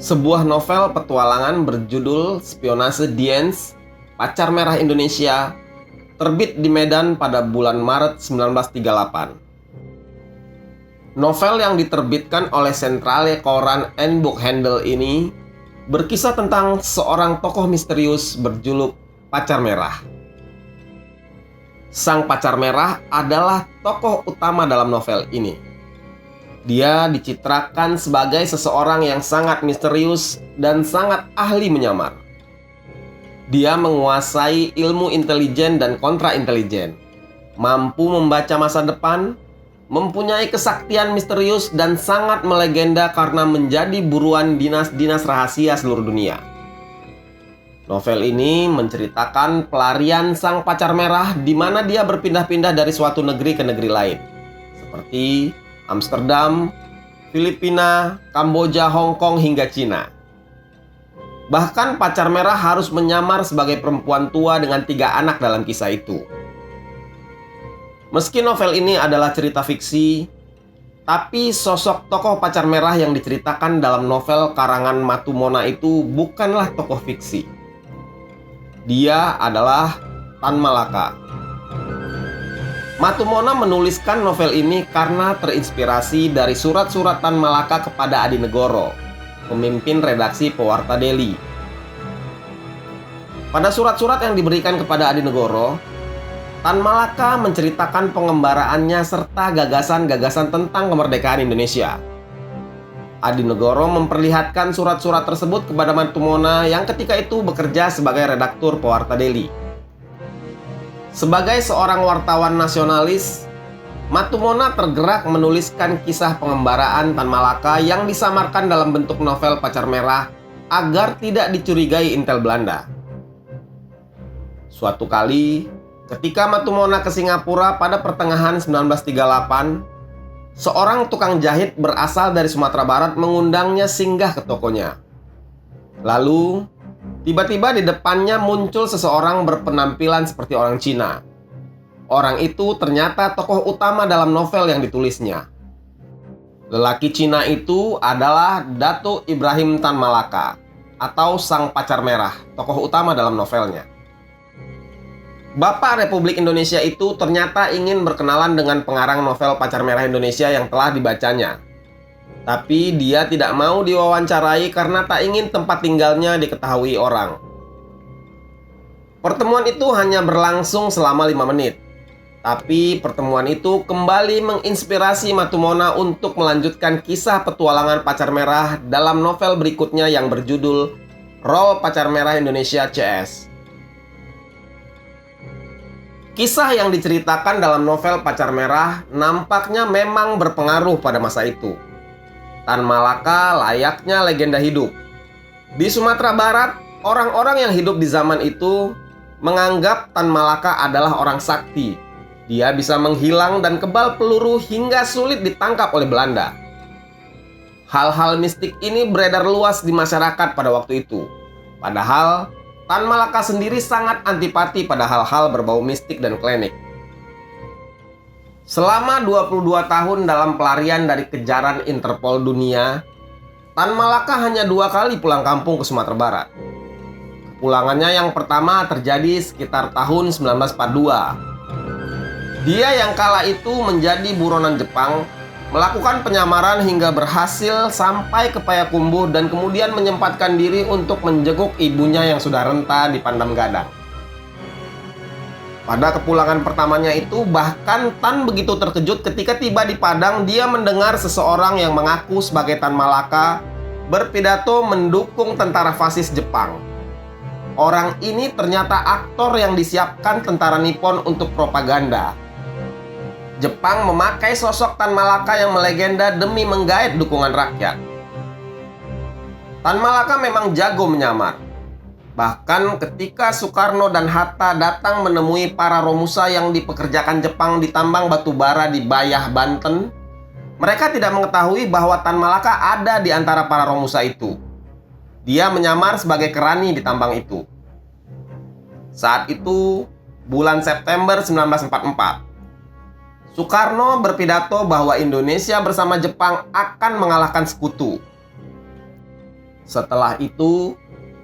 Sebuah novel petualangan berjudul Spionase Diens, Pacar Merah Indonesia, terbit di Medan pada bulan Maret 1938. Novel yang diterbitkan oleh Centrale Koran en Boekhandel ini berkisah tentang seorang tokoh misterius berjuluk Pacar Merah. Sang Pacar Merah adalah tokoh utama dalam novel ini. Dia dicitrakan sebagai seseorang yang sangat misterius dan sangat ahli menyamar. Dia menguasai ilmu intelijen dan kontra-intelijen, mampu membaca masa depan, mempunyai kesaktian misterius dan sangat melegenda karena menjadi buruan dinas-dinas rahasia seluruh dunia. Novel ini menceritakan pelarian sang Pacar Merah di mana dia berpindah-pindah dari suatu negeri ke negeri lain, seperti Amsterdam, Filipina, Kamboja, Hong Kong, hingga Cina. Bahkan Pacar Merah harus menyamar sebagai perempuan tua dengan 3 anak dalam kisah itu. Meski novel ini adalah cerita fiksi, tapi sosok tokoh Pacar Merah yang diceritakan dalam novel karangan Matumona itu bukanlah tokoh fiksi. Dia adalah Tan Malaka. Matumona menuliskan novel ini karena terinspirasi dari surat-surat Tan Malaka kepada Adinegoro, pemimpin redaksi Pewarta Delhi. Pada surat-surat yang diberikan kepada Adinegoro, Tan Malaka menceritakan pengembaraannya serta gagasan-gagasan tentang kemerdekaan Indonesia. Adinegoro memperlihatkan surat-surat tersebut kepada Matumona yang ketika itu bekerja sebagai redaktur Pewarta Delhi. Sebagai seorang wartawan nasionalis, Matumona tergerak menuliskan kisah pengembaraan Tan Malaka yang disamarkan dalam bentuk novel Pacar Merah agar tidak dicurigai intel Belanda. Suatu kali, ketika Matumona ke Singapura pada pertengahan 1938, seorang tukang jahit berasal dari Sumatera Barat mengundangnya singgah ke tokonya. Lalu, tiba-tiba di depannya muncul seseorang berpenampilan seperti orang Cina. Orang itu ternyata tokoh utama dalam novel yang ditulisnya. Lelaki Cina itu adalah Datuk Ibrahim Tan Malaka atau Sang Pacar Merah, tokoh utama dalam novelnya. Bapak Republik Indonesia itu ternyata ingin berkenalan dengan pengarang novel Pacar Merah Indonesia yang telah dibacanya. Tapi dia tidak mau diwawancarai karena tak ingin tempat tinggalnya diketahui orang. Pertemuan itu hanya berlangsung selama 5 menit. Tapi pertemuan itu kembali menginspirasi Matumona untuk melanjutkan kisah petualangan Pacar Merah dalam novel berikutnya yang berjudul Roll Pacar Merah Indonesia CS. Kisah yang diceritakan dalam novel Pacar Merah nampaknya memang berpengaruh pada masa itu. Tan Malaka layaknya legenda hidup. Di Sumatera Barat, orang-orang yang hidup di zaman itu menganggap Tan Malaka adalah orang sakti. Dia bisa menghilang dan kebal peluru hingga sulit ditangkap oleh Belanda. Hal-hal mistik ini beredar luas di masyarakat pada waktu itu. Padahal, Tan Malaka sendiri sangat antipati pada hal-hal berbau mistik dan klinik. Selama 22 tahun dalam pelarian dari kejaran Interpol dunia, Tan Malaka hanya 2 kali pulang kampung ke Sumatera Barat. Kepulangannya yang pertama terjadi sekitar tahun 1942. Dia yang kala itu menjadi buronan Jepang, melakukan penyamaran hingga berhasil sampai ke Payakumbuh dan kemudian menyempatkan diri untuk menjenguk ibunya yang sudah renta di Pandam Gadang. Pada kepulangan pertamanya itu, bahkan Tan begitu terkejut ketika tiba di Padang dia mendengar seseorang yang mengaku sebagai Tan Malaka berpidato mendukung tentara fasis Jepang. Orang ini ternyata aktor yang disiapkan tentara Nippon untuk propaganda. Jepang memakai sosok Tan Malaka yang melegenda demi menggait dukungan rakyat. Tan Malaka memang jago menyamar. Bahkan ketika Soekarno dan Hatta datang menemui para Romusa yang dipekerjakan Jepang di tambang batu bara di Bayah, Banten, mereka tidak mengetahui bahwa Tan Malaka ada di antara para Romusa itu. Dia menyamar sebagai kerani di tambang itu. Saat itu, bulan September 1944, Soekarno berpidato bahwa Indonesia bersama Jepang akan mengalahkan sekutu. Setelah itu,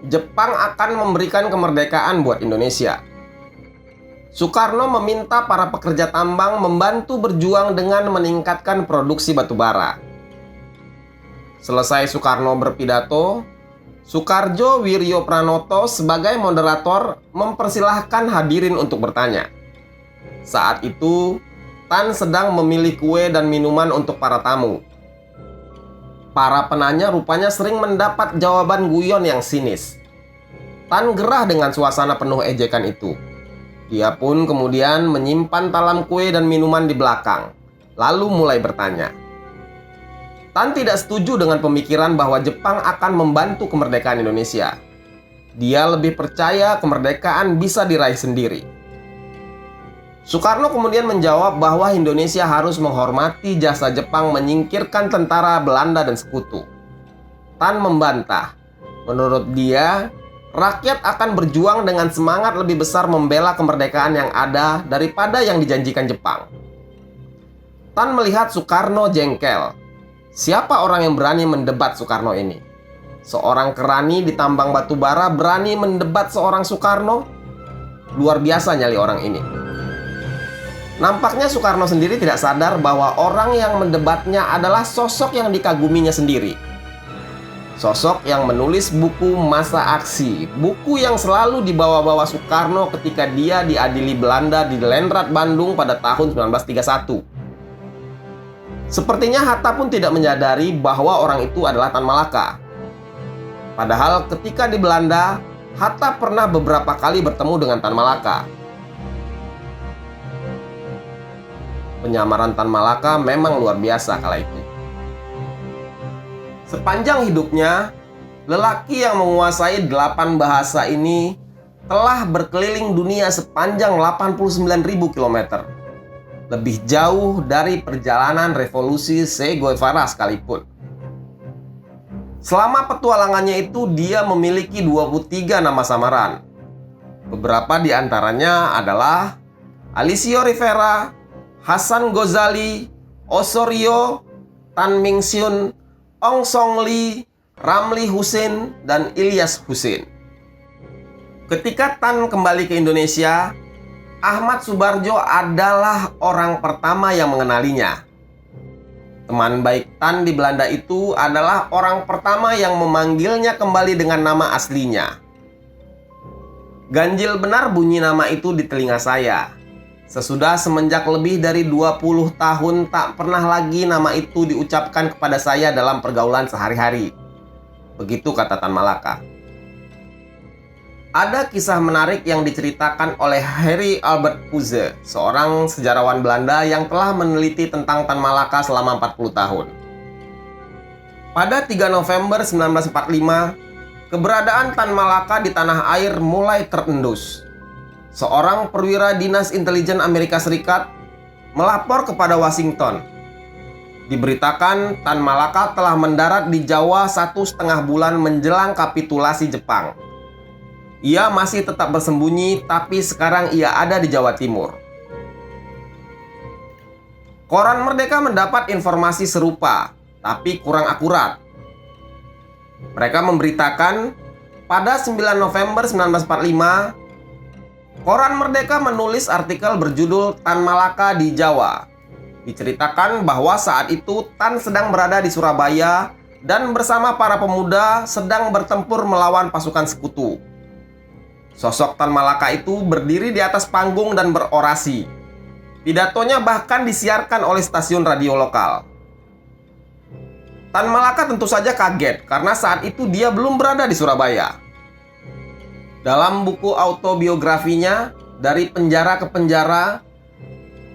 Jepang akan memberikan kemerdekaan buat Indonesia. Soekarno meminta para pekerja tambang membantu berjuang dengan meningkatkan produksi batubara. Selesai Soekarno berpidato, Soekardjo Wiryo Pranoto sebagai moderator mempersilahkan hadirin untuk bertanya. Saat itu, Tan sedang memilih kue dan minuman untuk para tamu. Para penanya rupanya sering mendapat jawaban guyon yang sinis. Tan gerah dengan suasana penuh ejekan itu. Dia pun kemudian menyimpan talam kue dan minuman di belakang, lalu mulai bertanya. Tan tidak setuju dengan pemikiran bahwa Jepang akan membantu kemerdekaan Indonesia. Dia lebih percaya kemerdekaan bisa diraih sendiri. Soekarno kemudian menjawab bahwa Indonesia harus menghormati jasa Jepang menyingkirkan tentara Belanda dan sekutu. Tan membantah. Menurut dia, rakyat akan berjuang dengan semangat lebih besar membela kemerdekaan yang ada daripada yang dijanjikan Jepang. Tan melihat Soekarno jengkel. Siapa orang yang berani mendebat Soekarno ini? Seorang kerani di tambang batubara berani mendebat seorang Soekarno? Luar biasa nyali orang ini. Nampaknya Soekarno sendiri tidak sadar bahwa orang yang mendebatnya adalah sosok yang dikaguminya sendiri. Sosok yang menulis buku Masa Aksi, buku yang selalu dibawa-bawa Soekarno ketika dia diadili Belanda di Lenrat, Bandung pada tahun 1931. Sepertinya Hatta pun tidak menyadari bahwa orang itu adalah Tan Malaka. Padahal ketika di Belanda, Hatta pernah beberapa kali bertemu dengan Tan Malaka. Penyamaran Tan Malaka memang luar biasa kala itu. Sepanjang hidupnya, lelaki yang menguasai 8 bahasa ini telah berkeliling dunia sepanjang 89.000 km. Lebih jauh dari perjalanan revolusi Che Guevara sekalipun. Selama petualangannya itu, dia memiliki 23 nama samaran. Beberapa di antaranya adalah Alisio Rivera, Hasan Ghazali, Osorio, Tan Mingxiun, Ong Song Lee, Ramli Hussein, dan Ilyas Hussein. Ketika Tan kembali ke Indonesia, Ahmad Subarjo adalah orang pertama yang mengenalinya. Teman baik Tan di Belanda itu adalah orang pertama yang memanggilnya kembali dengan nama aslinya. Ganjil benar bunyi nama itu di telinga saya. Sesudah semenjak lebih dari 20 tahun tak pernah lagi nama itu diucapkan kepada saya dalam pergaulan sehari-hari. Begitu kata Tan Malaka. Ada kisah menarik yang diceritakan oleh Harry Albert Puze, seorang sejarawan Belanda yang telah meneliti tentang Tan Malaka selama 40 tahun. Pada 3 November 1945, keberadaan Tan Malaka di tanah air mulai terendus. Seorang perwira dinas intelijen Amerika Serikat melapor kepada Washington. Diberitakan Tan Malaka telah mendarat di Jawa 1,5 bulan menjelang kapitulasi Jepang. Ia masih tetap bersembunyi, tapi sekarang ia ada di Jawa Timur. Koran Merdeka mendapat informasi serupa, tapi kurang akurat. Mereka memberitakan pada 9 November 1945, Koran Merdeka menulis artikel berjudul Tan Malaka di Jawa. Diceritakan bahwa saat itu Tan sedang berada di Surabaya dan bersama para pemuda sedang bertempur melawan pasukan sekutu. Sosok Tan Malaka itu berdiri di atas panggung dan berorasi. Pidatonya bahkan disiarkan oleh stasiun radio lokal. Tan Malaka tentu saja kaget karena saat itu dia belum berada di Surabaya. Dalam buku autobiografinya, Dari Penjara ke Penjara,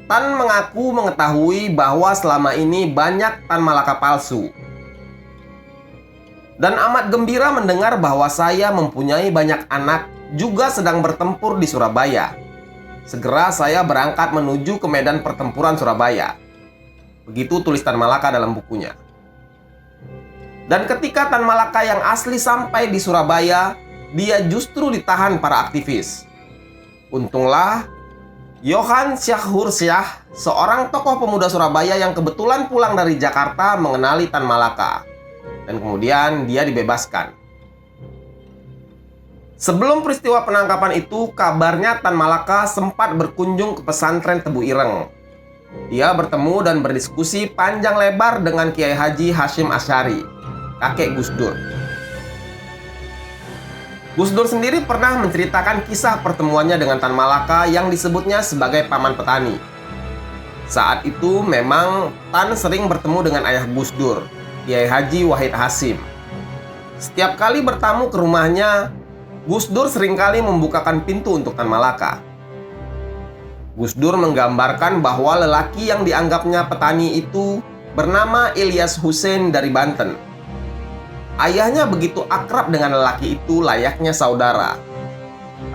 Tan mengaku mengetahui bahwa selama ini banyak Tan Malaka palsu. Dan amat gembira mendengar bahwa saya mempunyai banyak anak juga sedang bertempur di Surabaya. Segera saya berangkat menuju ke medan pertempuran Surabaya. Begitu tulis Tan Malaka dalam bukunya. Dan ketika Tan Malaka yang asli sampai di Surabaya, dia justru ditahan para aktivis. Untunglah, Yohan Syahur Syah, seorang tokoh pemuda Surabaya yang kebetulan pulang dari Jakarta, mengenali Tan Malaka. dan kemudian dia dibebaskan. Sebelum peristiwa penangkapan itu, kabarnya Tan Malaka sempat berkunjung ke pesantren Tebu Ireng. Dia bertemu dan berdiskusi panjang lebar dengan Kiai Haji Hashim Asy'ari, kakek Gus Dur. Gus Dur sendiri pernah menceritakan kisah pertemuannya dengan Tan Malaka yang disebutnya sebagai paman petani. Saat itu memang Tan sering bertemu dengan ayah Gus Dur, Kiai Haji Wahid Hasyim. Setiap kali bertamu ke rumahnya, Gus Dur seringkali membukakan pintu untuk Tan Malaka. Gus Dur menggambarkan bahwa lelaki yang dianggapnya petani itu bernama Ilyas Hussein dari Banten. Ayahnya begitu akrab dengan lelaki itu layaknya saudara.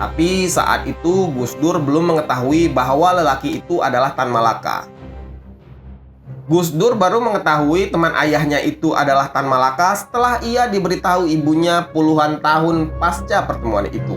Tapi saat itu Gus Dur belum mengetahui bahwa lelaki itu adalah Tan Malaka. Gus Dur baru mengetahui teman ayahnya itu adalah Tan Malaka setelah ia diberitahu ibunya puluhan tahun pasca pertemuan itu.